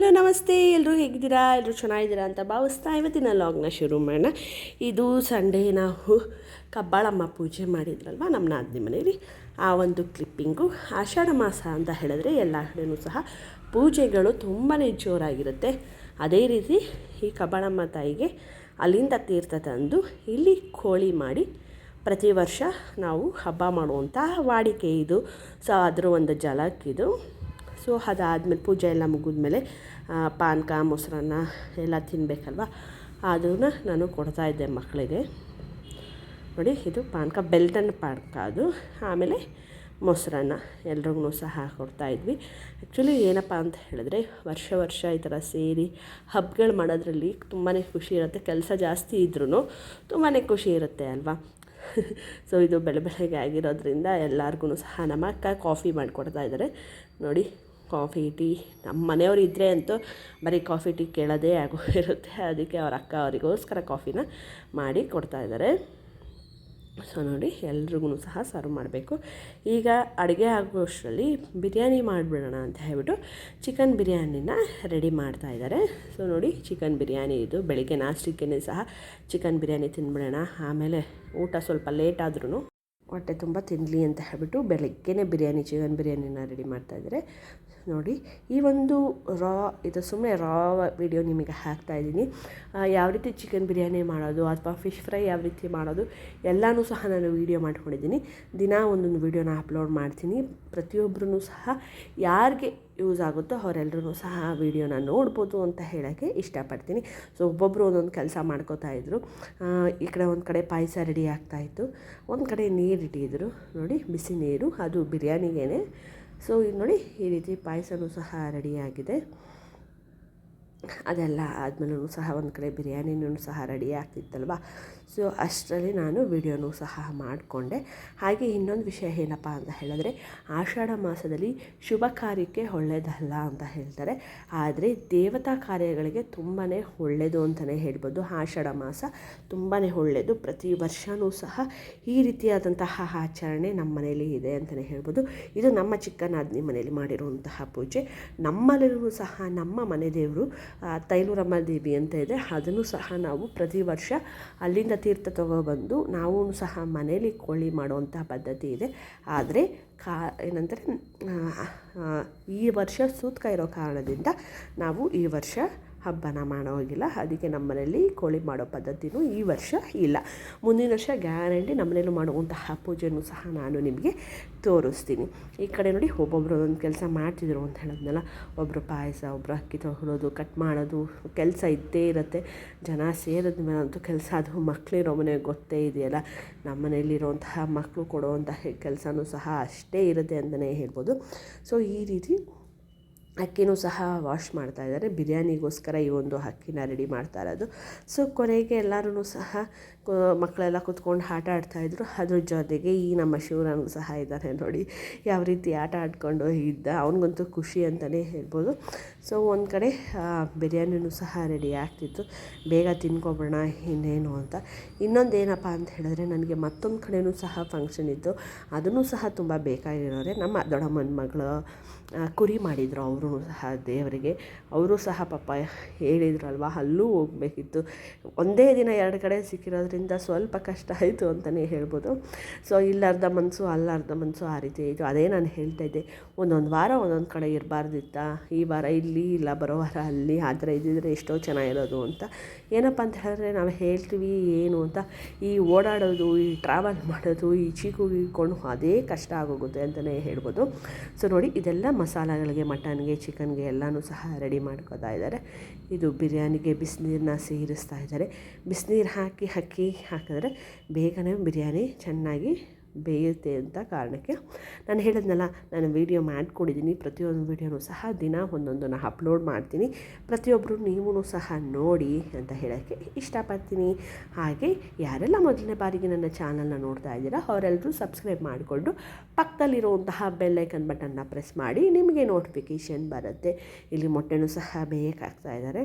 Hello ನಮಸ್ತೆ, ಎಲ್ಲರೂ ಹೇಗಿದ್ದೀರಾ? ಎಲ್ಲರೂ ಚೆನ್ನಾಗಿದ್ದೀರಾ ಅಂತ ಭಾವಿಸ್ತಾ ಇವತ್ತಿನ ಲಾಗ್ನ ಶುರು ಮಾಡೋಣ. ಇದು ಸಂಡೇ ನಾವು ಕಬ್ಬಾಳಮ್ಮ ಪೂಜೆ ಮಾಡಿದ್ರಲ್ವ ನಮ್ಮ ನಾದಿನಿ ಮನೇಲಿ, ಆ ಒಂದು ಕ್ಲಿಪ್ಪಿಂಗು. ಆಷಾಢ ಮಾಸ ಅಂತ ಹೇಳಿದ್ರೆ ಎಲ್ಲ ಕಡೆಯೂ ಸಹ ಪೂಜೆಗಳು ತುಂಬಾ ಜೋರಾಗಿರುತ್ತೆ. ಅದೇ ರೀತಿ ಈ ಕಬ್ಬಾಳಮ್ಮ ತಾಯಿಗೆ ಅಲ್ಲಿಂದ ತೀರ್ಥ ತಂದು ಇಲ್ಲಿ ಕೋಳಿ ಮಾಡಿ ಪ್ರತಿ ವರ್ಷ ನಾವು ಹಬ್ಬ ಮಾಡುವಂಥ ವಾಡಿಕೆ ಇದು. ಸೊ ಅದರ ಒಂದು ಝಲಕ್ಕಿದು. ಸೊ ಅದಾದಮೇಲೆ ಪೂಜೆ ಎಲ್ಲ ಮುಗಿದ್ಮೇಲೆ ಪಾನಕ ಮೊಸರನ್ನ ಎಲ್ಲ ತಿನ್ನಬೇಕಲ್ವ, ಅದನ್ನು ನಾನು ಕೊಡ್ತಾಯಿದ್ದೆ ಮಕ್ಕಳಿಗೆ. ನೋಡಿ, ಇದು ಪಾನಕ, ಬೆಲ್ಲದ ಪಾನಕ ಅದು. ಆಮೇಲೆ ಮೊಸರನ್ನ ಎಲ್ರಿಗೂ ಸಹ ಕೊಡ್ತಾಯಿದ್ವಿ. ಆ್ಯಕ್ಚುಲಿ ಏನಪ್ಪ ಅಂತ ಹೇಳಿದ್ರೆ, ವರ್ಷ ಈ ಥರ ಸೇರಿ ಹಬ್ಬಗಳು ಮಾಡೋದ್ರಲ್ಲಿ ತುಂಬಾ ಖುಷಿ ಇರುತ್ತೆ. ಕೆಲಸ ಜಾಸ್ತಿ ಇದ್ರೂ ತುಂಬಾ ಖುಷಿ ಇರುತ್ತೆ ಅಲ್ವಾ. ಸೊ ಇದು ಬೆಳಗ್ಗೆ ಆಗಿರೋದ್ರಿಂದ ಎಲ್ಲರಿಗೂ ಸಹ ನಮ್ಮ ಅಕ್ಕ ಕಾಫಿ ಮಾಡಿಕೊಡ್ತಾ ಇದ್ದಾರೆ. ನೋಡಿ, ಕಾಫಿ ಟೀ ನಮ್ಮ ಮನೆಯವರು ಇದ್ದರೆ ಅಂತೂ ಬರೀ ಕಾಫಿ ಟೀ ಕೇಳೋದೇ ಆಗೋಗಿರುತ್ತೆ. ಅದಕ್ಕೆ ಅವ್ರ ಅಕ್ಕ ಅವರಿಗೋಸ್ಕರ ಕಾಫಿನ ಮಾಡಿ ಕೊಡ್ತಾಯಿದ್ದಾರೆ. ಸೊ ನೋಡಿ, ಎಲ್ರಿಗೂ ಸಹ ಸರ್ವ್ ಮಾಡಬೇಕು. ಈಗ ಅಡುಗೆ ಆಗೋಷ್ಟರಲ್ಲಿ ಬಿರಿಯಾನಿ ಮಾಡಿಬಿಡೋಣ ಅಂತ ಹೇಳ್ಬಿಟ್ಟು ಚಿಕನ್ ಬಿರಿಯಾನಿನ ರೆಡಿ ಮಾಡ್ತಾಯಿದ್ದಾರೆ. ಸೊ ನೋಡಿ, ಚಿಕನ್ ಬಿರಿಯಾನಿ ಇದು. ಬೆಳಿಗ್ಗೆ ನಾಷ್ಟಕ್ಕೇ ಸಹ ಚಿಕನ್ ಬಿರಿಯಾನಿ ತಿಂದ್ಬಿಡೋಣ, ಆಮೇಲೆ ಊಟ ಸ್ವಲ್ಪ ಲೇಟ್ ಆದ್ರೂ ಹೊಟ್ಟೆ ತುಂಬ ತಿನ್ನಲಿ ಅಂತ ಹೇಳ್ಬಿಟ್ಟು ಬೆಳಗ್ಗೆನೇ ಚಿಕನ್ ಬಿರಿಯಾನಿನ ರೆಡಿ ಮಾಡ್ತಾಯಿದ್ದಾರೆ. ನೋಡಿ, ಈ ಒಂದು ಇದು ಸುಮ್ಮನೆ ರಾ ವಿಡಿಯೋ ನಿಮಗೆ ಹಾಕ್ತಾಯಿದ್ದೀನಿ. ಯಾವ ರೀತಿ ಚಿಕನ್ ಬಿರಿಯಾನಿ ಮಾಡೋದು ಅಥವಾ ಫಿಶ್ ಫ್ರೈ ಯಾವ ರೀತಿ ಮಾಡೋದು ಎಲ್ಲನೂ ಸಹ ನಾನು ವೀಡಿಯೋ ಮಾಡ್ಕೊಂಡಿದ್ದೀನಿ. ದಿನ ಒಂದೊಂದು ವೀಡಿಯೋನ ಅಪ್ಲೋಡ್ ಮಾಡ್ತೀನಿ. ಪ್ರತಿಯೊಬ್ಬರೂ ಸಹ ಯಾರಿಗೆ ಯೂಸ್ ಆಗುತ್ತೋ ಅವರೆಲ್ಲರೂ ಸಹ ಆ ವಿಡಿಯೋನ ನೋಡ್ಬೋದು ಅಂತ ಹೇಳೋಕ್ಕೆ ಇಷ್ಟಪಡ್ತೀನಿ. ಸೊ ಒಬ್ಬೊಬ್ಬರು ಒಂದೊಂದು ಕೆಲಸ ಮಾಡ್ಕೋತಾಯಿದ್ರು. ಈ ಕಡೆ ಒಂದು ಕಡೆ ಪಾಯಸ ರೆಡಿ ಆಗ್ತಾಯಿತ್ತು, ಒಂದು ಕಡೆ ನೀರು ಇಟ್ಟಿದ್ರು. ನೋಡಿ, ಬಿಸಿ ನೀರು, ಅದು ಬಿರಿಯಾನಿಗೇ. ಸೊ ಇದು ನೋಡಿ, ಈ ರೀತಿ ಪಾಯಸನೂ ಸಹ ರೆಡಿಯಾಗಿದೆ. ಅದೆಲ್ಲ ಆದಮೇಲೂ ಸಹ ಒಂದು ಕಡೆ ಬಿರಿಯಾನಿನೂ ಸಹ ರೆಡಿ ಆಗ್ತಿತ್ತಲ್ವ. ಸೊ ಅಷ್ಟರಲ್ಲಿ ನಾನು ವಿಡಿಯೋನೂ ಸಹ ಮಾಡಿಕೊಂಡೆ. ಹಾಗೆ ಇನ್ನೊಂದು ವಿಷಯ ಏನಪ್ಪ ಅಂತ ಹೇಳಿದ್ರೆ, ಆಷಾಢ ಮಾಸದಲ್ಲಿ ಶುಭ ಕಾರ್ಯಕ್ಕೆ ಒಳ್ಳೆಯದಲ್ಲ ಅಂತ ಹೇಳ್ತಾರೆ. ಆದರೆ ದೇವತಾ ಕಾರ್ಯಗಳಿಗೆ ತುಂಬಾ ಒಳ್ಳೆಯದು ಅಂತಲೇ ಹೇಳ್ಬೋದು. ಆಷಾಢ ಮಾಸ ತುಂಬಾ ಒಳ್ಳೆಯದು. ಪ್ರತಿ ವರ್ಷವೂ ಸಹ ಈ ರೀತಿಯಾದಂತಹ ಆಚರಣೆ ನಮ್ಮ ಮನೇಲಿ ಇದೆ ಅಂತಲೇ ಹೇಳ್ಬೋದು. ಇದು ನಮ್ಮ ಚಿಕ್ಕನಾದಿನಿ ಮನೇಲಿ ಮಾಡಿರುವಂತಹ ಪೂಜೆ. ನಮ್ಮಲ್ಲಿಯೂ ಸಹ ನಮ್ಮ ಮನೆ ದೇವರು ತೈಲೂರಮ್ಮ ದೇವಿ ಅಂತ ಇದೆ. ಅದನ್ನು ಸಹ ನಾವು ಪ್ರತಿ ವರ್ಷ ಅಲ್ಲಿಂದ ತೀರ್ಥ ತಗೊಬಂದು ನಾವು ಸಹ ಮನೇಲಿ ಕೋಳಿ ಮಾಡುವಂಥ ಪದ್ಧತಿ ಇದೆ. ಆದರೆ ಏನಂದರೆ ಈ ವರ್ಷ ಸೂತಕ ಇರೋ ಕಾರಣದಿಂದ ನಾವು ಈ ವರ್ಷ ಹಬ್ಬನ ಮಾಡೋಗಿಲ್ಲ. ಅದಕ್ಕೆ ನಮ್ಮ ಮನೇಲಿ ಕೋಳಿ ಮಾಡೋ ಪದ್ಧತಿನೂ ಈ ವರ್ಷ ಇಲ್ಲ. ಮುಂದಿನ ವರ್ಷ ಗ್ಯಾರಂಟಿ ನಮ್ಮ ಮನೇಲಿ ಮಾಡುವಂತಹ ಪೂಜೆನೂ ಸಹ ನಾನು ನಿಮಗೆ ತೋರಿಸ್ತೀನಿ. ಈ ಕಡೆ ನೋಡಿ, ಒಬ್ಬೊಬ್ಬರು ಒಂದೊಂದು ಕೆಲಸ ಮಾಡ್ತಿದ್ರು ಅಂತ ಹೇಳಿದ್ನಲ್ಲ. ಒಬ್ಬರು ಪಾಯಸ, ಒಬ್ಬರು ಅಕ್ಕಿ ತೊಗೊಳೋದು, ಕಟ್ ಮಾಡೋದು, ಕೆಲಸ ಇದ್ದೇ ಇರುತ್ತೆ. ಜನ ಸೇರಿದ ಮೇಲೆ ಅಂತೂ ಕೆಲಸ. ಅದು ಮಕ್ಕಳಿರೋ ಮನೆಗೆ ಗೊತ್ತೇ ಇದೆಯಲ್ಲ, ನಮ್ಮ ಮನೆಯಲ್ಲಿರುವಂತಹ ಮಕ್ಕಳು ಕೊಡುವಂತಹ ಕೆಲಸನೂ ಸಹ ಅಷ್ಟೇ ಇರುತ್ತೆ ಅಂತಲೇ ಹೇಳ್ಬೋದು. ಸೊ ಈ ರೀತಿ ಅಕ್ಕಿನೂ ಸಹ ವಾಶ್ ಮಾಡ್ತಾಯಿದ್ದಾರೆ. ಬಿರಿಯಾನಿಗೋಸ್ಕರ ಈ ಒಂದು ಅಕ್ಕಿನ ರೆಡಿ ಮಾಡ್ತಾ ಇರೋದು. ಸೊ ಕೊನೆಗೆ ಎಲ್ಲರೂ ಸಹ ಮಕ್ಕಳೆಲ್ಲ ಕೂತ್ಕೊಂಡು ಆಟ ಆಡ್ತಾಯಿದ್ರು. ಅದ್ರ ಜೊತೆಗೆ ಈ ನಮ್ಮ ಶಿವನೂ ಸಹ ಇದ್ದಾನೆ. ನೋಡಿ ಯಾವ ರೀತಿ ಆಟ ಆಡ್ಕೊಂಡು ಇದ್ದ, ಅವನಿಗಂತೂ ಖುಷಿ ಅಂತಲೇ ಹೇಳ್ಬೋದು. ಸೊ ಒಂದು ಕಡೆ ಬಿರಿಯಾನಿನೂ ಸಹ ರೆಡಿ ಆಗ್ತಿತ್ತು. ಬೇಗ ತಿನ್ಕೊಬಿಡೋಣ ಇನ್ನೇನು ಅಂತ. ಇನ್ನೊಂದು ಏನಪ್ಪ ಅಂತ ಹೇಳಿದ್ರೆ, ನನಗೆ ಮತ್ತೊಂದು ಕಡೆಯೂ ಸಹ ಫಂಕ್ಷನ್ ಇತ್ತು. ಅದನ್ನು ಸಹ ತುಂಬ ಬೇಕಾಗಿರೋರೆ ನಮ್ಮ ದೊಡ್ಡಮ್ಮನ ಮಗಳು ಕುರಿ ಮಾಡಿದರು. ಅವರು ಸಹ ದೇವರಿಗೆ, ಅವರು ಸಹ ಪಾಪ ಹೇಳಿದ್ರಲ್ವ, ಅಲ್ಲೂ ಹೋಗಬೇಕಿತ್ತು. ಒಂದೇ ದಿನ 2 ಕಡೆ ಸಿಕ್ಕಿರೋದ್ರಿಂದ ಸ್ವಲ್ಪ ಕಷ್ಟ ಆಯಿತು ಅಂತಲೇ ಹೇಳ್ಬೋದು. ಸೊ ಇಲ್ಲರ್ಧ ಮನಸ್ಸು ಅಲ್ಲರ್ಧ ಮನಸ್ಸು ಆ ರೀತಿ ಆಯಿತು. ಅದೇ ನಾನು ಹೇಳ್ತಾಯಿದ್ದೆ, ಒಂದೊಂದು ವಾರ ಒಂದೊಂದು ಕಡೆ ಇರಬಾರ್ದಿತ್ತ, ಈ ವಾರ ಇಲ್ಲಿ, ಇಲ್ಲ ಬರೋ ವಾರ ಅಲ್ಲಿ, ಆ ಥರ ಇದ್ದಿದ್ರೆ ಎಷ್ಟೋ ಚೆನ್ನಾಗಿರೋದು ಅಂತ. ಏನಪ್ಪ ಅಂತ ಹೇಳಿದ್ರೆ, ನಾವು ಹೇಳ್ತೀವಿ ಏನು ಅಂತ, ಈ ಓಡಾಡೋದು, ಈ ಟ್ರಾವೆಲ್ ಮಾಡೋದು, ಈ ಚೀಕು ಅದೇ ಕಷ್ಟ ಆಗೋಗುತ್ತೆ ಅಂತಲೇ ಹೇಳ್ಬೋದು. ಸೊ ನೋಡಿ, ಇದೆಲ್ಲ ಮಸಾಲೆಗಳಿಗೆ, ಮಟನ್ಗೆ, ಚಿಕನ್ಗೆ ಎಲ್ಲನೂ ಸಹ ರೆಡಿ ಮಾಡ್ಕೊತಾ ಇದ್ದಾರೆ. ಇದು ಬಿರಿಯಾನಿಗೆ ಬಿಸಿನೀರನ್ನ ಸೇರಿಸ್ತಾ ಇದ್ದಾರೆ. ಬಿಸಿನೀರು ಹಾಕಿ ಅಕ್ಕಿ ಹಾಕಿದ್ರೆ ಬೇಗನೆ ಬಿರಿಯಾನಿ ಚೆನ್ನಾಗಿ ಬೇಯುತ್ತೆ ಅಂತ ಕಾರಣಕ್ಕೆ ನಾನು ಹೇಳಿದ್ನಲ್ಲ, ನಾನು ವೀಡಿಯೋ ಮಾಡ್ಕೊಂಡಿದ್ದೀನಿ. ಪ್ರತಿಯೊಂದು ವೀಡಿಯೋನೂ ಸಹ ದಿನ ಒಂದೊಂದನ್ನು ಅಪ್ಲೋಡ್ ಮಾಡ್ತೀನಿ. ಪ್ರತಿಯೊಬ್ಬರು ನೀವೂ ಸಹ ನೋಡಿ ಅಂತ ಹೇಳೋಕ್ಕೆ ಇಷ್ಟಪಡ್ತೀನಿ. ಹಾಗೆ ಯಾರೆಲ್ಲ ಮೊದಲನೇ ಬಾರಿಗೆ ನನ್ನ ಚಾನಲ್ನ ನೋಡ್ತಾ ಇದ್ದೀರಾ ಅವರೆಲ್ಲರೂ ಸಬ್ಸ್ಕ್ರೈಬ್ ಮಾಡಿಕೊಂಡು ಪಕ್ಕದಲ್ಲಿರುವಂತಹ ಬೆಲ್ ಐಕನ್ ಬಟನ್ನ ಪ್ರೆಸ್ ಮಾಡಿ, ನಿಮಗೆ ನೋಟಿಫಿಕೇಷನ್ ಬರುತ್ತೆ. ಇಲ್ಲಿ ಮೊಟ್ಟೆನೂ ಸಹ ಬೇಯಕ್ಕಾಗ್ತಾ ಇದ್ದಾರೆ.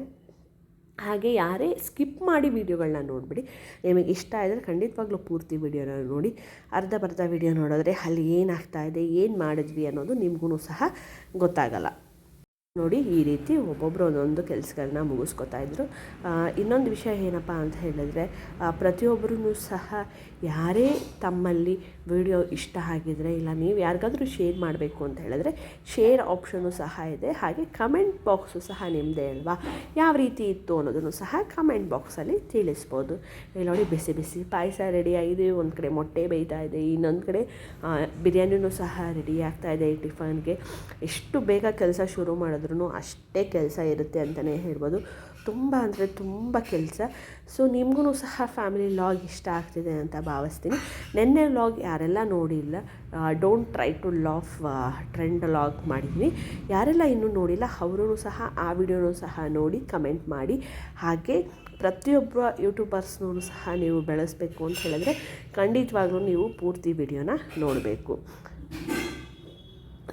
ಹಾಗೆ ಯಾರೇ ಸ್ಕಿಪ್ ಮಾಡಿ ವೀಡಿಯೋಗಳನ್ನ ನೋಡಿಬಿಡಿ. ನಿಮಗೆ ಇಷ್ಟ ಆದರೆ ಖಂಡಿತವಾಗ್ಲೂ ಪೂರ್ತಿ ವೀಡಿಯೋನ ನೋಡಿ. ಅರ್ಧ ವೀಡಿಯೋ ನೋಡಿದ್ರೆ ಅಲ್ಲಿ ಏನಾಗ್ತಾಯಿದೆ, ಏನು ಮಾಡಿದ್ವಿ ಅನ್ನೋದು ನಿಮಗೂ ಸಹ ಗೊತ್ತಾಗಲ್ಲ. ನೋಡಿ ಈ ರೀತಿ ಒಬ್ಬೊಬ್ಬರು ಒಂದೊಂದು ಕೆಲಸಗಳನ್ನ ಮುಗಿಸ್ಕೊತಾ ಇದ್ದರು. ಇನ್ನೊಂದು ವಿಷಯ ಏನಪ್ಪ ಅಂತ ಹೇಳಿದ್ರೆ, ಪ್ರತಿಯೊಬ್ಬರೂ ಸಹ ಯಾರೇ ತಮ್ಮಲ್ಲಿ ವಿಡಿಯೋ ಇಷ್ಟ ಆಗಿದರೆ ಇಲ್ಲ ನೀವು ಯಾರಿಗಾದರೂ ಶೇರ್ ಮಾಡಬೇಕು ಅಂತ ಹೇಳಿದ್ರೆ ಶೇರ್ ಆಪ್ಷನ್ನು ಸಹ ಇದೆ. ಹಾಗೆ ಕಮೆಂಟ್ ಬಾಕ್ಸು ಸಹ ನಿಮ್ಮದೇ ಅಲ್ವಾ, ಯಾವ ರೀತಿ ಇತ್ತು ಅನ್ನೋದನ್ನು ಸಹ ಕಮೆಂಟ್ ಬಾಕ್ಸಲ್ಲಿ ತಿಳಿಸ್ಬೋದು. ಇಲ್ಲಿ ನೋಡಿ ಬಿಸಿ ಬಿಸಿ ಪಾಯಸ ರೆಡಿಯಾಗಿದೆ, ಒಂದು ಕಡೆ ಮೊಟ್ಟೆ ಬೇಯ್ತಾ ಇದೆ, ಇನ್ನೊಂದು ಕಡೆ ಬಿರಿಯಾನಿನೂ ಸಹ ರೆಡಿ ಆಗ್ತಾಯಿದೆ ಟಿಫನ್ಗೆ. ಎಷ್ಟು ಬೇಗ ಕೆಲಸ ಶುರು ಮಾಡಿದ್ರು ಅಷ್ಟೇ ಕೆಲಸ ಇರುತ್ತೆ ಅಂತಲೇ ಹೇಳ್ಬೋದು. ತುಂಬ ಅಂದರೆ ತುಂಬ ಕೆಲಸ. ಸೊ ನಿಮಗೂ ಸಹ ಫ್ಯಾಮಿಲಿ ಲಾಗ್ ಇಷ್ಟ ಆಗ್ತಿದೆ ಅಂತ ಭಾವಿಸ್ತೀನಿ. ನೆನ್ನೆ ಲಾಗ್ ಯಾರೆಲ್ಲ ನೋಡಿಲ್ಲ, don't try to laugh trend vlog ಮಾಡಿದ್ದೀನಿ. ಯಾರೆಲ್ಲ ಇನ್ನೂ ನೋಡಿಲ್ಲ ಅವರೂ ಸಹ ಆ ವಿಡಿಯೋನೂ ಸಹ ನೋಡಿ ಕಮೆಂಟ್ ಮಾಡಿ. ಹಾಗೆ ಪ್ರತಿಯೊಬ್ಬ ಯೂಟ್ಯೂಬರ್ಸ್ನೂ ಸಹ ನೀವು ಬೆಳೆಸಬೇಕು ಅಂತ ಹೇಳಿದ್ರೆ ಖಂಡಿತವಾಗ್ಲೂ ನೀವು ಪೂರ್ತಿ ವಿಡಿಯೋನ ನೋಡಬೇಕು.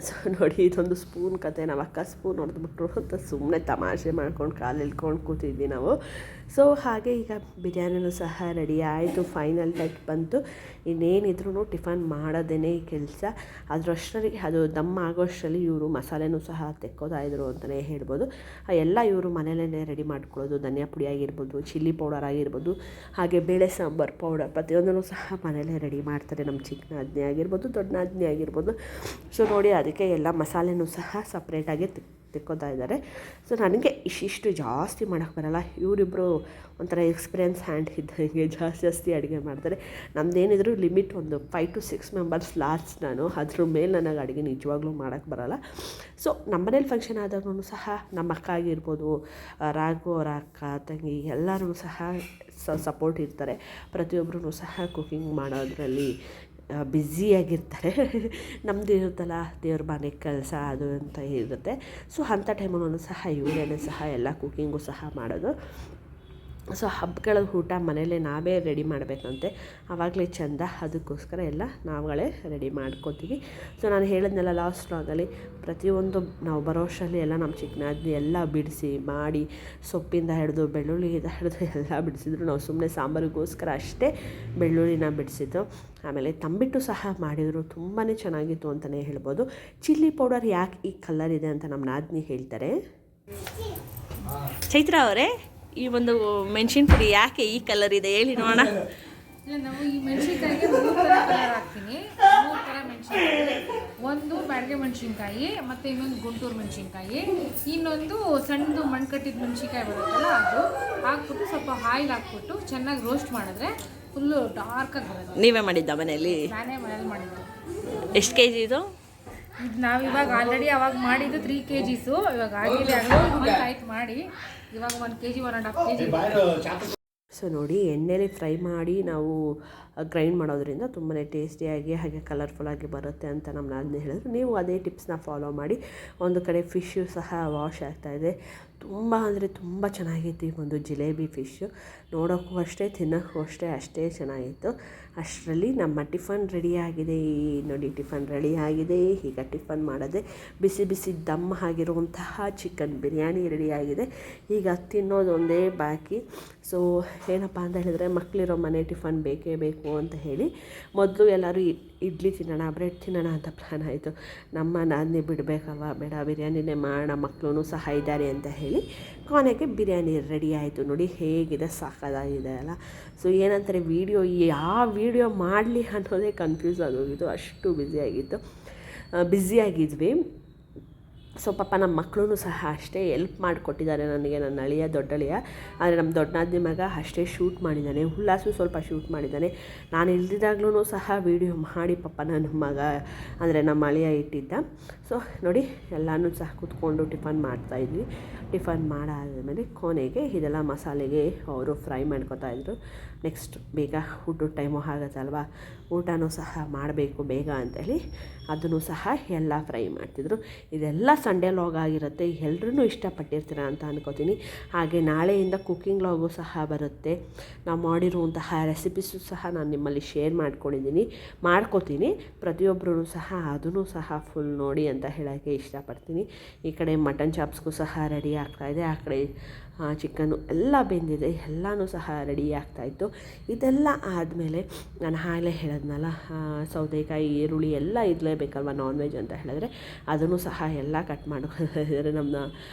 ಸೊ ನೋಡಿ ಇದೊಂದು ಸ್ಪೂನ್ ಕತೆ, ನಮ್ಮ ಅಕ್ಕ ಸ್ಪೂನ್ ಹೊಡೆದ್ಬಿಟ್ರು ಅಂತ ಸುಮ್ಮನೆ ತಮಾಷೆ ಮಾಡ್ಕೊಂಡು ಕಾಲು ಎಳ್ಕೊಂಡು ಕೂತಿದ್ವಿ ನಾವು. ಸೊ ಹಾಗೆ ಈಗ ಬಿರಿಯಾನಿನೂ ಸಹ ರೆಡಿ ಆಯಿತು, ಫೈನಲ್ ಟಚ್ ಬಂತು. ಇನ್ನೇನಿದ್ರೂ ಟಿಫನ್ ಮಾಡೋದೇ ಕೆಲಸ. ಅದರಷ್ಟರಲ್ಲಿ ಅದು ದಮ್ ಆಗೋಷ್ಟರಲ್ಲಿ ಇವರು ಮಸಾಲೆನೂ ಸಹ ತೆಕ್ಕೋತಾಯಿದ್ರು ಅಂತಲೇ ಹೇಳ್ಬೋದು. ಎಲ್ಲ ಇವರು ಮನೆಯಲ್ಲೇ ರೆಡಿ ಮಾಡ್ಕೊಳ್ಳೋದು, ಧನಿಯಾ ಪುಡಿ ಆಗಿರ್ಬೋದು, ಚಿಲ್ಲಿ ಪೌಡರ್ ಆಗಿರ್ಬೋದು, ಹಾಗೆ ಬೇಳೆ ಸಾಂಬಾರು ಪೌಡರ್ ಪ್ರತಿಯೊಂದನ್ನು ಸಹ ಮನೆಯಲ್ಲೇ ರೆಡಿ ಮಾಡ್ತಾರೆ. ನಮ್ಮ ಚಿಕ್ಕ ನಾದಿನಿ ಆಗಿರ್ಬೋದು, ದೊಡ್ಡ ನಾದಿನಿ ಆಗಿರ್ಬೋದು. ಸೊ ನೋಡಿ ಅದಕ್ಕೆ ಎಲ್ಲ ಮಸಾಲೆನೂ ಸಹ ಸಪ್ರೇಟಾಗಿ ತೆಕ್ಕೋತಾ ಇದ್ದಾರೆ. ಸೊ ನನಗೆ ಇಷ್ಟು ಜಾಸ್ತಿ ಮಾಡೋಕ್ಕೆ ಬರೋಲ್ಲ. ಇವರಿಬ್ಬರು ಒಂಥರ ಎಕ್ಸ್ಪೀರಿಯನ್ಸ್ ಹ್ಯಾಂಡ್ ಇದ್ದಂಗೆ ಜಾಸ್ತಿ ಅಡುಗೆ ಮಾಡ್ತಾರೆ. ನಮ್ಮದೇನಿದ್ರು ಲಿಮಿಟ್ ಒಂದು 5 to 6 ಮೆಂಬರ್ಸ್ ಲಾಸ್ಟ್. ನಾನು ಅದ್ರ ಮೇಲೆ ನನಗೆ ಅಡುಗೆ ನಿಜವಾಗ್ಲೂ ಮಾಡೋಕ್ಕೆ ಬರೋಲ್ಲ. ಸೊ ನಮ್ಮ ಮನೇಲಿ ಫಂಕ್ಷನ್ ಆದಾಗೂ ಸಹ ನಮ್ಮ ಅಕ್ಕ ಆಗಿರ್ಬೋದು, ರಾಘು ಅವರ ಅಕ್ಕ ತಂಗಿ ಎಲ್ಲರೂ ಸಹ ಸಪೋರ್ಟ್ ಇರ್ತಾರೆ. ಪ್ರತಿಯೊಬ್ಬರೂ ಸಹ ಕುಕಿಂಗ್ ಮಾಡೋದ್ರಲ್ಲಿ ಬ್ಯುಸಿಯಾಗಿರ್ತಾರೆ. ನಮ್ಮದು ಇರುತ್ತಲ್ಲ ದೇವ್ರ ಮನೆ ಕೆಲಸ ಅದು ಅಂತ ಇರುತ್ತೆ. ಸೊ ಅಂಥ ಟೈಮಲ್ಲೂ ಸಹ ಇವರೇನೆ ಸಹ ಎಲ್ಲ ಕುಕ್ಕಿಂಗು ಸಹ ಮಾಡೋದು. ಸೊ ಹಬ್ಬಗಳ ಊಟ ಮನೇಲೇ ನಾವೇ ರೆಡಿ ಮಾಡಬೇಕಂತೆ, ಆವಾಗಲೇ ಚೆಂದ. ಅದಕ್ಕೋಸ್ಕರ ಎಲ್ಲ ನಾವುಗಳೇ ರೆಡಿ ಮಾಡ್ಕೋತೀವಿ. ಸೊ ನಾನು ಹೇಳಿದ್ನೆಲ್ಲ ಲಾಸ್ಟ್ ವ್ಲಾಗಲ್ಲಿ ಪ್ರತಿಯೊಂದು ನಾವು ಬರೋ ಅಷ್ಟರಲ್ಲಿ ಎಲ್ಲ ನಮ್ಮ ಚಿಕ್ಕನಾದಿನಿ ಎಲ್ಲ ಬಿಡಿಸಿ ಮಾಡಿ, ಸೊಪ್ಪಿಂದ ಹಿಡಿದು ಬೆಳ್ಳುಳ್ಳಿಯಿಂದ ಹಿಡಿದು ಎಲ್ಲ ಬಿಡಿಸಿದ್ರು. ನಾವು ಸುಮ್ಮನೆ ಸಾಂಬಾರಿಗೋಸ್ಕರ ಅಷ್ಟೇ ಬೆಳ್ಳುಳ್ಳಿನ ಬಿಡಿಸಿದ್ದು. ಆಮೇಲೆ ತಂಬಿಟ್ಟು ಸಹ ಮಾಡಿದರು, ತುಂಬಾ ಚೆನ್ನಾಗಿತ್ತು ಅಂತಲೇ ಹೇಳ್ಬೋದು. ಚಿಲ್ಲಿ ಪೌಡರ್ ಯಾಕೆ ಈ ಕಲರ್ ಇದೆ ಅಂತ ನಮ್ಮ ನಾದಿನಿ ಹೇಳ್ತಾರೆ. ಚೈತ್ರ ಅವರೇ, ಈ ಒಂದು ಮೆಣಸಿನ ಪುಡಿ ಯಾಕೆ ಈ ಕಲರ್ ಇದೆ ಹೇಳಿ ನೋಡೋಣ. ಇಲ್ಲ, ನಾವು ಈ ಮೆಣಸಿನ್ಕಾಯಿಗೆ 3 ಥರ ಕಲರ್ ಹಾಕ್ತೀನಿ. 3 ಥರ ಮೆಣಸಿನ್ಕಾಯಿ, ಒಂದು ಬ್ಯಾಡಗೆ ಮೆಣಸಿನ್ಕಾಯಿ, ಮತ್ತು ಇನ್ನೊಂದು ಗುಂಟೂರು ಮೆಣಸಿನ್ಕಾಯಿ, ಇನ್ನೊಂದು ಸಣ್ಣದು ಮಣ್ಣು ಕಟ್ಟಿದ ಮೆಣಸಿನ್ಕಾಯಿ ಬರುತ್ತಲ್ಲ ಅದು ಹಾಕ್ಬಿಟ್ಟು ಸ್ವಲ್ಪ ಆಯಿಲ್ ಹಾಕ್ಬಿಟ್ಟು ಚೆನ್ನಾಗಿ ರೋಸ್ಟ್ ಮಾಡಿದ್ರೆ ಫುಲ್ಲು ಡಾರ್ಕಾಗಿ ಬರುತ್ತೆ. ನೀವೇ ಮಾಡಿದ್ದ ಮನೆಯಲ್ಲಿ? ನಾನೇ ಮನೇಲಿ ಮಾಡಿದ್ದು. ಎಷ್ಟು kg ಇದು? ಇದು ನಾವು ಇವಾಗ ಆಲ್ರೆಡಿ ಅವಾಗ ಮಾಡಿದ್ದು 3 kgs. ಇವಾಗ ಆಗಿದೆ, ಆಯ್ತು ಮಾಡಿ. ಇವಾಗ 1 kg 1.5 kg. ಸೊ ನೋಡಿ ಎಣ್ಣೆಲಿ ಫ್ರೈ ಮಾಡಿ ನಾವು ಗ್ರೈಂಡ್ ಮಾಡೋದ್ರಿಂದ ತುಂಬಾ ಟೇಸ್ಟಿಯಾಗಿ ಹಾಗೆ ಕಲರ್ಫುಲ್ಲಾಗಿ ಬರುತ್ತೆ ಅಂತ ನಮ್ಮ ನಾದಿನಿ ಹೇಳಿದ್ರು. ನೀವು ಅದೇ ಟಿಪ್ಸ್ನ ಫಾಲೋ ಮಾಡಿ. ಒಂದು ಕಡೆ ಫಿಶ್ಶು ಸಹ ವಾಶ್ ಆಗ್ತಾಯಿದೆ. ತುಂಬ ಅಂದರೆ ತುಂಬ ಚೆನ್ನಾಗಿತ್ತು ಈ ಒಂದು ಜಿಲೇಬಿ ಫಿಶ್ಶು. ನೋಡೋಕ್ಕೂ ಅಷ್ಟೇ, ತಿನ್ನೋಕ್ಕೂ ಅಷ್ಟೇ ಚೆನ್ನಾಗಿತ್ತು. ಅಷ್ಟರಲ್ಲಿ ನಮ್ಮ ಟಿಫನ್ ರೆಡಿಯಾಗಿದೆ. ನೋಡಿ ಟಿಫನ್ ರೆಡಿಯಾಗಿದೆ. ಈಗ ಟಿಫನ್ ಮಾಡೋದೆ, ಬಿಸಿ ಬಿಸಿ ದಮ್ ಆಗಿರುವಂತಹ ಚಿಕನ್ ಬಿರಿಯಾನಿ ರೆಡಿಯಾಗಿದೆ. ಈಗ ತಿನ್ನೋದೊಂದೇ ಬಾಕಿ. ಸೊ ಏನಪ್ಪ ಅಂತ ಹೇಳಿದ್ರೆ, ಮಕ್ಕಳಿರೋ ಮನೆ ಟಿಫನ್ ಬೇಕೇ ಬೇಕು ಅಂತ ಹೇಳಿ ಮೊದಲು ಎಲ್ಲರೂ ಇಡ್ಲಿ ತಿನ್ನೋಣ, ಬ್ರೆಡ್ ತಿನ್ನೋಣ ಅಂತ ಪ್ಲ್ಯಾನ್ ಆಯಿತು. ನಮ್ಮ ನಾದಿನಿ ಬಿಡಬೇಕಲ್ವ, ಬೇಡ ಬಿರಿಯಾನಿನೇ ಮಾಡೋಣ, ಮಕ್ಕಳು ಸಹ ಇದ್ದಾರೆ ಅಂತ ಹೇಳಿ ಕೊನೆಗೆ ಬಿರಿಯಾನಿ ರೆಡಿ ಆಯಿತು. ನೋಡಿ ಹೇಗಿದೆ, ಸಾಕಾಗಿದೆ ಅಲ್ಲ. ಸೊ ಏನಂತಾರೆ, ಯಾವ ವಿಡಿಯೋ ಮಾಡಲಿ ಅನ್ನೋದೇ ಕನ್ಫ್ಯೂಸ್ ಆಗೋಗಿತ್ತು, ಅಷ್ಟು ಬ್ಯುಸಿಯಾಗಿದ್ವಿ. ಸೊ ಪಾಪ ನಮ್ಮ ಮಕ್ಕಳು ಸಹ ಅಷ್ಟೇ ಹೆಲ್ಪ್ ಮಾಡಿಕೊಟ್ಟಿದ್ದಾರೆ ನನಗೆ, ನನ್ನ ಅಳಿಯ ದೊಡ್ಡಳಿಯ. ಆದರೆ ನಮ್ಮ ದೊಡ್ಡ ನಾದಿನಿ ಮಗ ಅಷ್ಟೇ ಶೂಟ್ ಮಾಡಿದ್ದಾನೆ, ಉಲ್ಲಾಸು ಸ್ವಲ್ಪ ಶೂಟ್ ಮಾಡಿದ್ದಾನೆ. ನಾನು ಇಲ್ದಿದ್ದಾಗ್ಲೂ ಸಹ ವೀಡಿಯೋ ಮಾಡಿ ಪಾಪ ನನ್ನ ಮಗ ಅಂದರೆ ನಮ್ಮ ಅಳಿಯ ಇಟ್ಟಿದ್ದ. ಸೊ ನೋಡಿ ಎಲ್ಲನೂ ಸಹ ಕೂತ್ಕೊಂಡು ಟಿಫನ್ ಮಾಡ್ತಾಯಿದ್ವಿ. ಟಿಫನ್ ಮಾಡಾದಮೇಲೆ ಕೊನೆಗೆ ಇದೆಲ್ಲ ಮಸಾಲೆಗೆ ಅವರು ಫ್ರೈ ಮಾಡ್ಕೊತಾಯಿದ್ರು. ನೆಕ್ಸ್ಟ್ ಬೇಗ ಊಟದ ಟೈಮು ಆಗುತ್ತಲ್ವ, ಊಟನೂ ಸಹ ಮಾಡಬೇಕು ಬೇಗ ಅಂತೇಳಿ ಅದನ್ನು ಸಹ ಎಲ್ಲ ಫ್ರೈ ಮಾಡ್ತಿದ್ರು. ಇದೆಲ್ಲ ಸಂಡೇ ಲಾಗ್ ಆಗಿರುತ್ತೆ, ಎಲ್ಲರೂ ಇಷ್ಟಪಟ್ಟಿರ್ತೀರ ಅಂತ ಅನ್ಕೋತೀನಿ. ಹಾಗೆ ನಾಳೆಯಿಂದ ಕುಕ್ಕಿಂಗ್ ಲಾಗು ಸಹ ಬರುತ್ತೆ. ನಾವು ಮಾಡಿರುವಂತಹ ರೆಸಿಪೀಸು ಸಹ ನಾನು ನಿಮ್ಮಲ್ಲಿ ಶೇರ್ ಮಾಡ್ಕೋತೀನಿ. ಪ್ರತಿಯೊಬ್ಬರೂ ಸಹ ಅದನ್ನು ಸಹ ಫುಲ್ ನೋಡಿ ಅಂತ ಹೇಳೋಕ್ಕೆ ಇಷ್ಟಪಡ್ತೀನಿ. ಈ ಕಡೆ ಮಟನ್ ಚಾಪ್ಸ್ಗೂ ಸಹ ರೆಡಿ ಆಗ್ತಾಯಿದೆ, ಆ ಕಡೆ ಚಿಕನ್ನು ಎಲ್ಲ ಬೆಂದಿದೆ, ಎಲ್ಲನೂ ಸಹ ರೆಡಿ ಆಗ್ತಾಯಿತ್ತು. ಇದೆಲ್ಲ ಆದಮೇಲೆ ನಾನು ಆಗಲೇ ಹೇಳಿದ್ನಲ್ಲ, ಸೌತೆಕಾಯಿ ಈರುಳ್ಳಿ ಎಲ್ಲ ಮಾಡಲೇಬೇಕಲ್ವ ನಾನ್ ವೆಜ್ ಅಂತ ಹೇಳಿದ್ರೆ. ಅದನ್ನು ಸಹ ಎಲ್ಲ ಕಟ್ ಮಾಡ್ಕೊಂಡಿದ್ದಾರೆ ನಮ್ಮ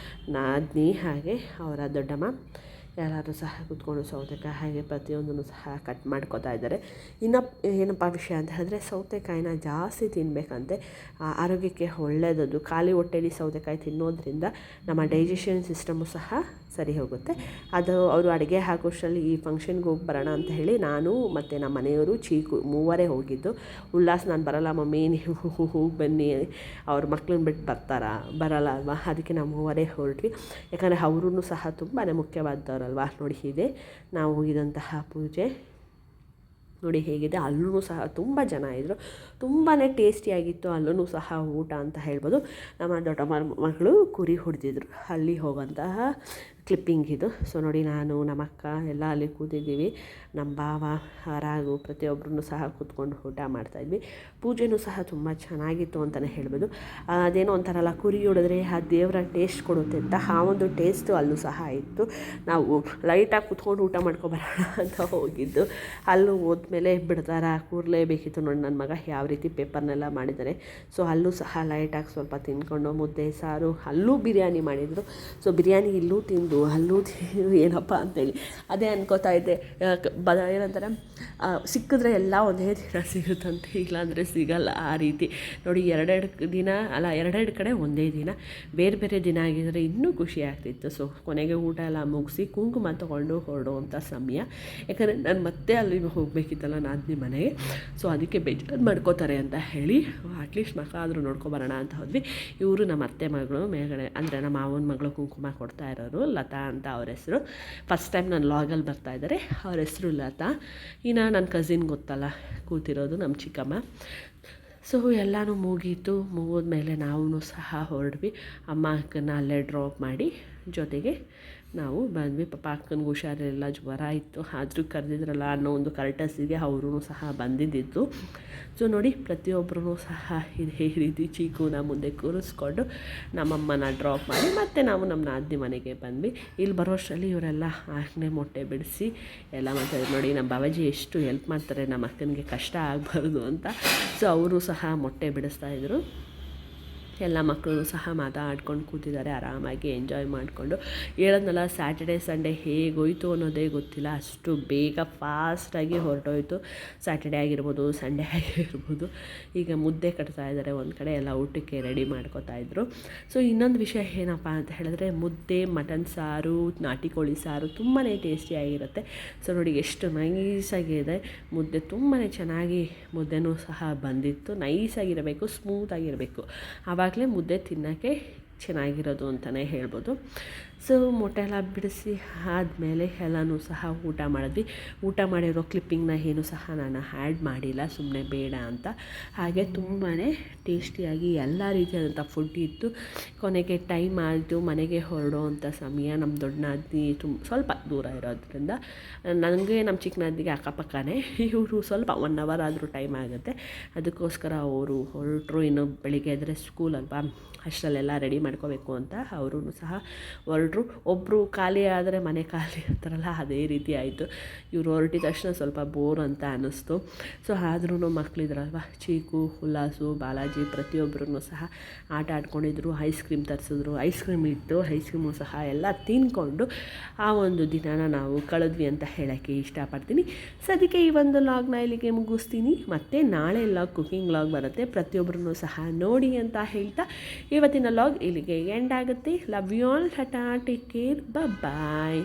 ನಾದಿನಿ ಹಾಗೆ ಅವರ ದೊಡ್ಡಮ್ಮ. ಎಲ್ಲರೂ ಸಹ ಕೂತ್ಕೊಂಡು ಸೌತೆಕಾಯಿ ಹಾಗೆ ಪ್ರತಿಯೊಂದನ್ನು ಸಹ ಕಟ್ ಮಾಡ್ಕೊತಾ ಇದ್ದಾರೆ. ಇನ್ನು ಏನಪ್ಪ ವಿಷಯ ಅಂತ ಹೇಳಿದ್ರೆ ಸೌತೆಕಾಯಿನ ಜಾಸ್ತಿ ತಿನ್ನಬೇಕಂತೆ, ಆರೋಗ್ಯಕ್ಕೆ ಒಳ್ಳೆಯದದು. ಖಾಲಿ ಹೊಟ್ಟೆಲಿ ಸೌತೆಕಾಯಿ ತಿನ್ನೋದ್ರಿಂದ ನಮ್ಮ ಡೈಜೆಷನ್ ಸಿಸ್ಟಮು ಸಹ ಸರಿ ಹೋಗುತ್ತೆ. ಅದು ಅವರು ಅಡುಗೆ ಹಾಕೋಷ್ಟರಲ್ಲಿ ಈ ಫಂಕ್ಷನ್ಗೆ ಹೋಗಿ ಬರೋಣ ಅಂತ ಹೇಳಿ ನಾನು ಮತ್ತು ನಮ್ಮ ಮನೆಯವರು ಚೀಕು ಮೂವರೇ ಹೋಗಿದ್ದು. ಉಲ್ಲಾಸ್ ನಾನು ಬರೋಲ್ಲ ಮಮ್ಮಿ, ನೀವು ಹೋಗಿ ಬನ್ನಿ, ಅವ್ರ ಮಕ್ಳನ್ನ ಬಿಟ್ಟು ಬರಲ್ಲ ಅಲ್ವಾ, ಅದಕ್ಕೆ ನಾವು ಮೂವರೇ ಹೊರಟ್ವಿ. ಯಾಕಂದರೆ ಅವರೂ ಸಹ ತುಂಬಾ ಮುಖ್ಯವಾದವರಲ್ವ. ನೋಡಿ ಹೀಗೆ ನಾವು ಹೋಗಿದಂತಹ ಪೂಜೆ ನೋಡಿ ಹೇಗಿದೆ. ಅಲ್ಲೂ ಸಹ ತುಂಬ ಜನ ಇದ್ದರು, ತುಂಬಾ ಟೇಸ್ಟಿಯಾಗಿತ್ತು ಅಲ್ಲೂ ಸಹ ಊಟ ಅಂತ ಹೇಳ್ಬೋದು. ನಮ್ಮ ದೊಡ್ಡ ಮಗಳು ಕುರಿ ಹೊಡೆದಿದ್ರು, ಅಲ್ಲಿ ಹೋಗೋಂತಹ ಕ್ಲಿಪ್ಪಿಂಗ್ ಇದು. ಸೊ ನೋಡಿ ನಾನು ನಮ್ಮ ಅಕ್ಕ ಎಲ್ಲ ಅಲ್ಲಿ ಕೂತಿದ್ದೀವಿ, ನಮ್ಮ ಭಾವ ರಾಗು ಪ್ರತಿಯೊಬ್ಬರೂ ಸಹ ಕೂತ್ಕೊಂಡು ಊಟ ಮಾಡ್ತಾಯಿದ್ವಿ. ಪೂಜೆನೂ ಸಹ ತುಂಬ ಚೆನ್ನಾಗಿತ್ತು ಅಂತಲೇ ಹೇಳ್ಬೋದು. ಅದೇನೋ ಒಂಥರಲ್ಲ ಕುರಿ ಹೊಡೆದ್ರೆ ಆ ದೇವರ ಟೇಸ್ಟ್ ಕೊಡುತ್ತೆ ಅಂತ ಆ ಒಂದು ಟೇಸ್ಟು ಅಲ್ಲೂ ಸಹ ಇತ್ತು. ನಾವು ಲೈಟಾಗಿ ಕೂತ್ಕೊಂಡು ಊಟ ಮಾಡ್ಕೊಬರೋಣ ಅಂತ ಹೋಗಿದ್ದು. ಅಲ್ಲೂ ಹೋದ್ಮೇಲೆ ಬಿಡ್ತಾರ ಕೂರಲೇಬೇಕಿತ್ತು. ನೋಡಿ ನನ್ನ ಮಗ ಯಾವ ರೀತಿ ಪೇಪರ್ನೆಲ್ಲ ಮಾಡಿದ್ದಾರೆ. ಸೊ ಅಲ್ಲೂ ಸಹ ಲೈಟಾಗಿ ಸ್ವಲ್ಪ ತಿಂದ್ಕೊಂಡು ಮುದ್ದೆ ಸಾರು, ಅಲ್ಲೂ ಬಿರಿಯಾನಿ ಮಾಡಿದರು. ಸೊ ಬಿರಿಯಾನಿ ಇಲ್ಲೂ ತಿಂದು ಅಲ್ಲೂ ಏನಪ್ಪ ಅಂತೇಳಿ ಅದೇ ಅನ್ಕೋತಾ ಇದ್ದೆ. ಏನಂತಾರೆ ಸಿಕ್ಕಿದ್ರೆ ಎಲ್ಲ ಒಂದೇ ದಿನ ಸಿಗುತ್ತಂತೆ, ಇಲ್ಲಾಂದರೆ ಸಿಗಲ್ಲ ಆ ರೀತಿ. ನೋಡಿ ಎರಡೆರಡು ಕಡೆ ಒಂದೇ ದಿನ, ಬೇರೆ ಬೇರೆ ದಿನ ಆಗಿದ್ದರೆ ಇನ್ನೂ ಖುಷಿ ಆಗ್ತಿತ್ತು. ಸೊ ಕೊನೆಗೆ ಊಟ ಎಲ್ಲ ಮುಗಿಸಿ ಕುಂಕುಮ ತೊಗೊಂಡು ಹೊರಡುವಂಥ ಸಮಯ. ಯಾಕಂದರೆ ನಾನು ಮತ್ತೆ ಅಲ್ಲಿಗೆ ಹೋಗಬೇಕಿತ್ತಲ್ಲ ನಾದಿನಿ ಮನೆಗೆ. ಸೊ ಅದಕ್ಕೆ ಬೇಜಾರು ಮಾಡ್ಕೋತಾರೆ ಅಂತ ಹೇಳಿ ಅಟ್ಲೀಸ್ಟ್ ಮಕ್ಕ ಆದರೂ ನೋಡ್ಕೊಬರೋಣ ಅಂತ ಹೋದ್ವಿ. ಇವರು ನಮ್ಮ ಅತ್ತೆ ಮಗಳು ಮೇಲ್ಗಡೆ, ಅಂದರೆ ನಮ್ಮ ಮಾವನ ಮಗಳು ಕುಂಕುಮ ಕೊಡ್ತಾ ಇರೋರು, ಲತಾ ಅಂತ ಅವ್ರ ಹೆಸರು. ಫಸ್ಟ್ ಟೈಮ್ ನಾನು ಲಾಗಲ್ಲಿ ಬರ್ತಾಯಿದ್ದಾರೆ, ಅವ್ರ ಹೆಸರು ಲತಾ. ಇನ್ನು ನನ್ನ ಕಸಿನ್ ಗೊತ್ತಲ್ಲ ಕೂತಿರೋದು ನಮ್ಮ ಚಿಕ್ಕಮ್ಮ. ಸೊ ಎಲ್ಲನೂ ಮುಗಿದ್ಮೇಲೆ ನಾವು ಸಹ ಹೊರಡ್ವಿ. ಅಮ್ಮ ಅಕ್ಕನ ಅಲ್ಲೇ ಡ್ರಾಪ್ ಮಾಡಿ ಜೊತೆಗೆ ನಾವು ಬಂದ್ವಿ. ಪಾಪ ಅಕ್ಕನಿಗೆ ಹುಷಾರಿಲ್ಲ, ಜ್ವರ ಇತ್ತು, ಆದರೂ ಕರೆದಿದ್ರಲ್ಲ ಅನ್ನೋ ಒಂದು ಕರ್ಟಸಿಗೆ ಅವರೂ ಸಹ ಬಂದಿದ್ದಿತ್ತು. ಸೊ ನೋಡಿ ಪ್ರತಿಯೊಬ್ಬರೂ ಸಹ ಇದೇ ರೀತಿ ಚೀಕುನ ಮುಂದೆ ಕೂರಿಸ್ಕೊಂಡು ನಮ್ಮಮ್ಮನ ಡ್ರಾಪ್ ಮಾಡಿ ಮತ್ತೆ ನಾವು ನಮ್ಮ ನಾದಿನಿ ಮನೆಗೆ ಬಂದ್ವಿ. ಇಲ್ಲಿ ಬರೋಷ್ಟರಲ್ಲಿ ಇವರೆಲ್ಲ ಆನೆ ಮೊಟ್ಟೆ ಬಿಡಿಸಿ ಎಲ್ಲ ಮಾಡ್ತಾಯಿದ್ರು. ನೋಡಿ ನಮ್ಮ ಬಾಬಾಜಿ ಎಷ್ಟು ಹೆಲ್ಪ್ ಮಾಡ್ತಾರೆ ನಮ್ಮ ಅಕ್ಕನಿಗೆ ಕಷ್ಟ ಆಗಬಾರ್ದು ಅಂತ. ಸೊ ಅವರು ಸಹ ಮೊಟ್ಟೆ ಬಿಡಿಸ್ತಾಯಿದ್ರು. ಎಲ್ಲ ಮಕ್ಕಳು ಸಹ ಮಾತಾಡ್ಕೊಂಡು ಕೂತಿದ್ದಾರೆ, ಆರಾಮಾಗಿ ಎಂಜಾಯ್ ಮಾಡಿಕೊಂಡು. ಹೇಳೋದ್ನಲ್ಲ ಸ್ಯಾಟರ್ಡೆ ಸಂಡೇ ಹೇಗೋಯ್ತು ಅನ್ನೋದೇ ಗೊತ್ತಿಲ್ಲ, ಅಷ್ಟು ಬೇಗ ಫಾಸ್ಟಾಗಿ ಹೊರಟೋಯ್ತು. ಸ್ಯಾಟರ್ಡೆ ಆಗಿರ್ಬೋದು, ಸಂಡೇ ಆಗಿರ್ಬೋದು. ಈಗ ಮುದ್ದೆ ಕಟ್ತಾ ಇದ್ದಾರೆ ಒಂದು ಕಡೆ, ಎಲ್ಲ ಊಟಕ್ಕೆ ರೆಡಿ ಮಾಡ್ಕೊತಾಯಿದ್ರು. ಸೊ ಇನ್ನೊಂದು ವಿಷಯ ಏನಪ್ಪ ಅಂತ ಹೇಳಿದ್ರೆ ಮುದ್ದೆ, ಮಟನ್ ಸಾರು, ನಾಟಿ ಕೋಳಿ ಸಾರು ತುಂಬಾ ಟೇಸ್ಟಿಯಾಗಿರುತ್ತೆ. ಸೊ ನೋಡಿ ಎಷ್ಟು ನೈಸಾಗಿದೆ ಮುದ್ದೆ, ತುಂಬಾ ಚೆನ್ನಾಗಿ ಮುದ್ದೆನೂ ಸಹ ಬಂದಿತ್ತು. ನೈಸಾಗಿರಬೇಕು, ಸ್ಮೂತಾಗಿರಬೇಕು, ಆವಾಗಲೇ ಮುದ್ದೆ ತಿನ್ನೋಕ್ಕೆ ಚೆನ್ನಾಗಿರೋದು ಅಂತಲೇ ಹೇಳ್ಬೋದು. ಸೊ ಮೊಟ್ಟೆ ಎಲ್ಲ ಬಿಡಿಸಿ ಆದಮೇಲೆ ಎಲ್ಲನೂ ಸಹ ಊಟ ಮಾಡಿದ್ವಿ. ಊಟ ಮಾಡಿರೋ ಕ್ಲಿಪ್ಪಿಂಗ್ನ ಏನೂ ಸಹ ನಾನು ಆ್ಯಡ್ ಮಾಡಿಲ್ಲ, ಸುಮ್ಮನೆ ಬೇಡ ಅಂತ. ಹಾಗೆ ತುಂಬಾ ಟೇಸ್ಟಿಯಾಗಿ ಎಲ್ಲ ರೀತಿಯಾದಂಥ ಫುಡ್ ಇತ್ತು. ಕೊನೆಗೆ ಟೈಮ್ ಆಯಿತು, ಮನೆಗೆ ಹೊರಡೋವಂಥ ಸಮಯ. ನಮ್ಮ ದೊಡ್ಡ ನಾದಿನಿ ಸ್ವಲ್ಪ ದೂರ ಇರೋದ್ರಿಂದ ನನಗೆ ನಮ್ಮ ಚಿಕ್ಕ ನಾದಿನಿಗೆ ಅಕ್ಕಪಕ್ಕನೇ, ಇವರು ಸ್ವಲ್ಪ 1 hour ಆದರೂ ಟೈಮ್ ಆಗುತ್ತೆ. ಅದಕ್ಕೋಸ್ಕರ ಅವರು ಹೊರಟರು. ಇನ್ನು ಬೆಳಿಗ್ಗೆ ಎದ್ದರೆ ಸ್ಕೂಲ್ ಅಲ್ವಾ, ಅಷ್ಟರಲ್ಲೆಲ್ಲ ರೆಡಿ ಮಾಡ್ಕೋಬೇಕು ಅಂತ ಅವರು ಸಹ ಹೊರಟರು. ಒಬ್ಬರು ಖಾಲಿ ಆದರೆ ಮನೆ ಖಾಲಿ ಅಂತಾರಲ್ಲ, ಅದೇ ರೀತಿ ಆಯಿತು. ಇವರು ಹೊರಟಿದ ತಕ್ಷಣ ಸ್ವಲ್ಪ ಬೋರ್ ಅಂತ ಅನ್ನಿಸ್ತು. ಸೊ ಆದ್ರೂ ಮಕ್ಕಳಿದ್ರಲ್ವ, ಚೀಕು, ಉಲ್ಲಾಸು, ಬಾಲಾಜಿ ಪ್ರತಿಯೊಬ್ಬರೂ ಸಹ ಆಟ ಆಡ್ಕೊಂಡಿದ್ರು. ಐಸ್ ಕ್ರೀಮ್ ತರಿಸಿದ್ರು, ಐಸ್ ಕ್ರೀಮ್ ಇತ್ತು, ಐಸ್ ಕ್ರೀಮು ಸಹ ಎಲ್ಲ ತಿಂದ್ಕೊಂಡು ಆ ಒಂದು ದಿನಾನ ನಾವು ಕಳೆದ್ವಿ ಅಂತ ಹೇಳೋಕ್ಕೆ ಇಷ್ಟಪಡ್ತೀನಿ. ಸದ್ಯಕ್ಕೆ ಈ ಒಂದು ಲಾಗ್ನ ಇಲ್ಲಿಗೆ ಮುಗಿಸ್ತೀನಿ. ಮತ್ತು ನಾಳೆ ಲಾಗ್ ಕುಕಿಂಗ್ ಲಾಗ್ ಬರುತ್ತೆ, ಪ್ರತಿಯೊಬ್ಬರೂ ಸಹ ನೋಡಿ ಅಂತ ಹೇಳ್ತಾ ಇವತ್ತಿನ ಲಾಗ್ ಇಲ್ಲಿಗೆ ಎಂಡ್ ಆಗುತ್ತೆ. Love you all, tata, take care, bye.